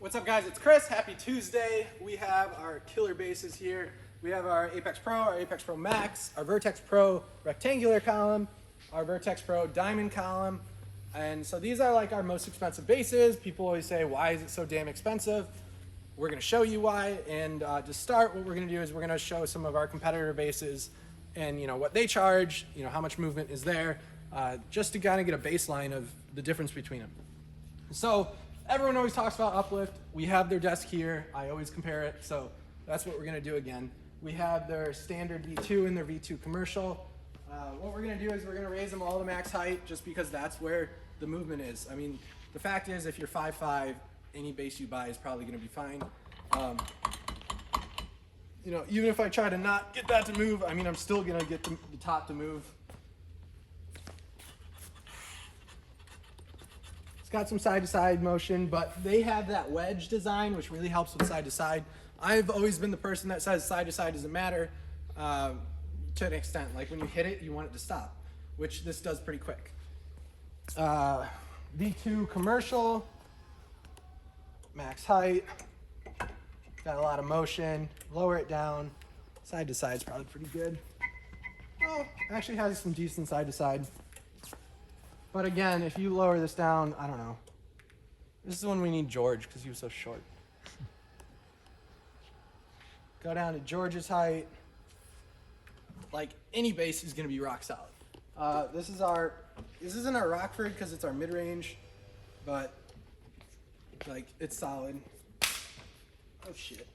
What's up, guys? It's Chris. Happy Tuesday. We have our killer bases here. We have our Apex Pro, our Apex Pro Max, our Vertex Pro rectangular column, our Vertex Pro diamond column. And so these are like our most expensive bases. People always say, why is it so damn expensive? We're going to show you why. And to start, what we're going to do is we're going to show some of our competitor bases and what they charge, how much movement is there, just to kind of get a baseline of the difference between them. So everyone always talks about Uplift. We have their desk here. I always compare it, so that's what we're going to do again. We have their standard V2 and their V2 commercial. What we're going to do is we're going to raise them all to max height just because that's where the movement is. I mean, the fact is if you're 5'5", any base you buy is probably going to be fine. Even if I try to not get that to move, I mean, I'm still going to get the top to move. Got some side-to-side motion, but they have that wedge design, which really helps with side-to-side. I've always been the person that says side-to-side doesn't matter to an extent. Like when you hit it, you want it to stop, which this does pretty quick. V2 commercial, max height, got a lot of motion, lower it down. Side-to-side is probably pretty good. Well, actually has some decent side-to-side. But again, if you lower this down, I don't know. This is when we need George because he was so short. Go down to George's height. Like any base is going to be rock solid. This isn't our Rockford because it's our mid-range, but like it's solid. Oh shit,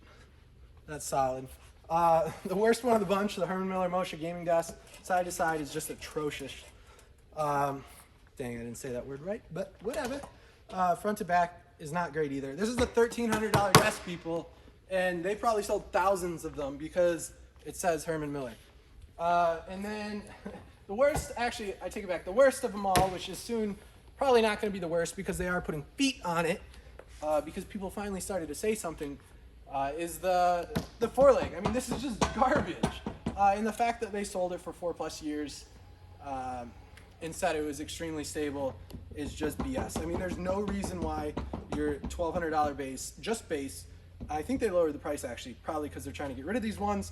that's solid. The worst one of the bunch, the Herman Miller Motion gaming desk, side to side is just atrocious. Dang, I didn't say that word right, but whatever. Front to back is not great either. This is a $1,300 desk, people, and they probably sold thousands of them because it says Herman Miller. And then the worst, actually, I take it back. The worst of them all, which is soon probably not going to be the worst because they are putting feet on it, because people finally started to say something, is the foreleg. I mean, this is just garbage. And the fact that they sold it for 4+ years, and said it was extremely stable is just BS. I mean, there's no reason why your $1,200 base, just base, I think they lowered the price actually, probably because they're trying to get rid of these ones,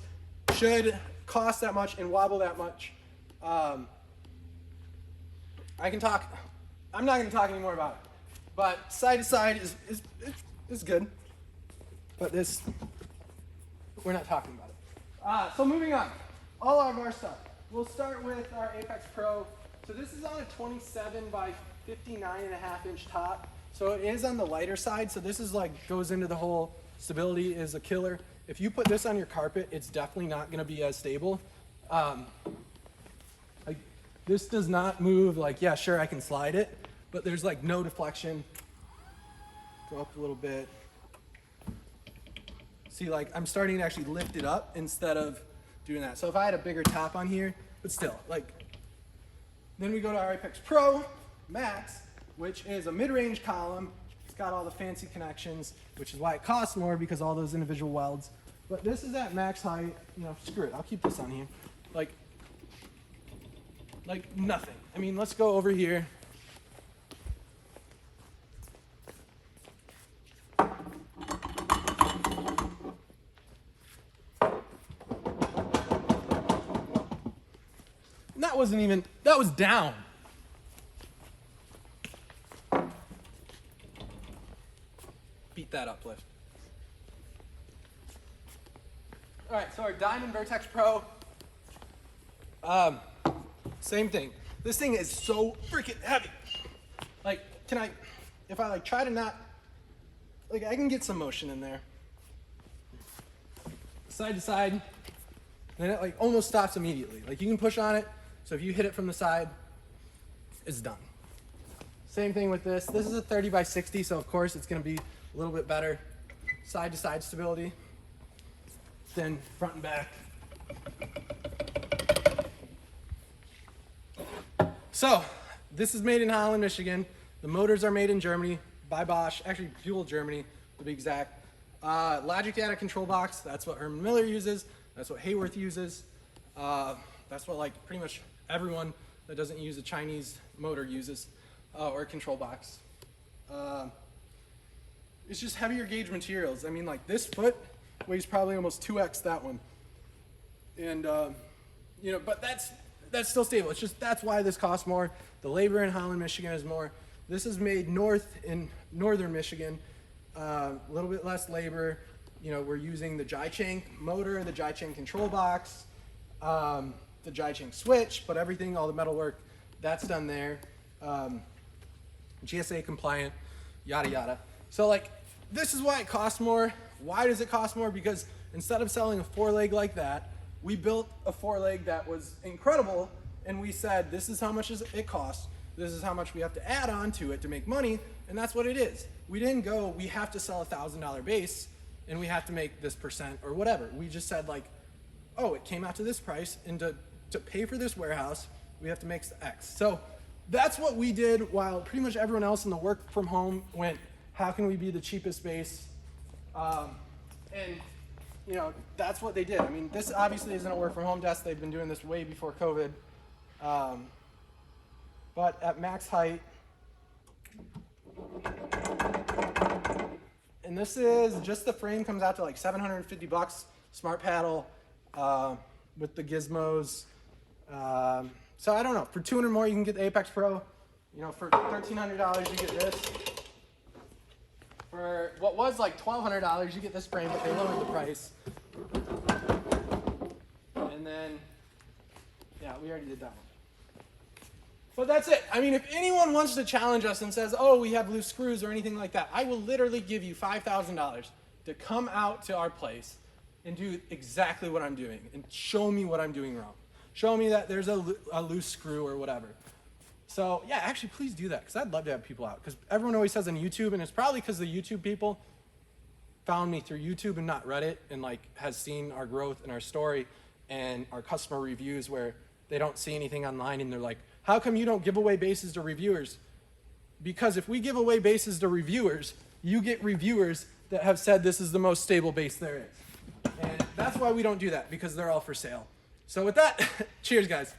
should cost that much and wobble that much. I'm not going to talk anymore about it, but side to side is good, but this, we're not talking about it. So moving on, all of our stuff. We'll start with our Apex Pro. So this is on a 27 by 59.5 inch top. So it is on the lighter side. So this is like goes into the whole stability is a killer. If you put this on your carpet, it's definitely not going to be as stable. Like this does not move. Like, yeah, sure, I can slide it, but there's like no deflection. Go up a little bit. See, like I'm starting to actually lift it up instead of doing that. So if I had a bigger top on here, but still, like. Then we go to our Apex Pro Max, which is a mid-range column. It's got all the fancy connections, which is why it costs more because all those individual welds. But this is at max height. Screw it. I'll keep this on here. Like nothing. I mean, let's go over here. That was down. Beat that Uplift. All right, so our Diamond Vertex Pro, same thing. This thing is so freaking heavy. Like, if I try to not, I can get some motion in there. Side to side, then it almost stops immediately. Like you can push on it. So if you hit it from the side, it's done. Same thing with this. This is a 30 by 60, so of course it's going to be a little bit better side-to-side stability than front and back. So this is made in Holland, Michigan. The motors are made in Germany by Bosch, actually Fuel Germany to be exact. Logic data control box, that's what Herman Miller uses. That's what Hayworth uses. That's what pretty much everyone that doesn't use a Chinese motor uses, or control box. it's just heavier gauge materials. I mean, like this foot weighs probably almost 2x that one. And, you know, but that's still stable. It's just, that's why this costs more. The labor in Holland, Michigan is more. This is made in northern Michigan, a little bit less labor. You know, we're using the Jicheng motor, the Jicheng control box, the Jicheng switch, but everything, all the metal work, that's done there. GSA compliant, yada yada. So like, this is why it costs more. Why does it cost more? Because instead of selling a 4-leg like that, we built a 4-leg that was incredible, and we said, this is how much it costs. This is how much we have to add on to it to make money, and that's what it is. We didn't go, we have to sell a $1,000 base, and we have to make this percent or whatever. We just said like, oh, it came out to this price, and to pay for this warehouse, we have to make X. So that's what we did, while pretty much everyone else in the work from home went, how can we be the cheapest base? And you know, that's what they did. I mean, this obviously isn't a work from home desk. They've been doing this way before COVID. But at max height, and this is just the frame comes out to like $750, smart paddle, with the gizmos. So I don't know, for $200 more, you can get the Apex Pro. You know, for $1,300, you get this. For what was like $1,200, you get this frame, but they lowered the price. And then, yeah, we already did that one. But that's it. I mean, if anyone wants to challenge us and says, oh, we have loose screws or anything like that, I will literally give you $5,000 to come out to our place and do exactly what I'm doing and show me what I'm doing wrong. Show me that there's a loose screw or whatever. So yeah, actually please do that, because I'd love to have people out, because everyone always says on YouTube, and it's probably because the YouTube people found me through YouTube and not Reddit, and like has seen our growth and our story and our customer reviews where they don't see anything online and they're like, how come you don't give away bases to reviewers? Because if we give away bases to reviewers, you get reviewers that have said this is the most stable base there is. And that's why we don't do that, because they're all for sale. So with that, cheers guys.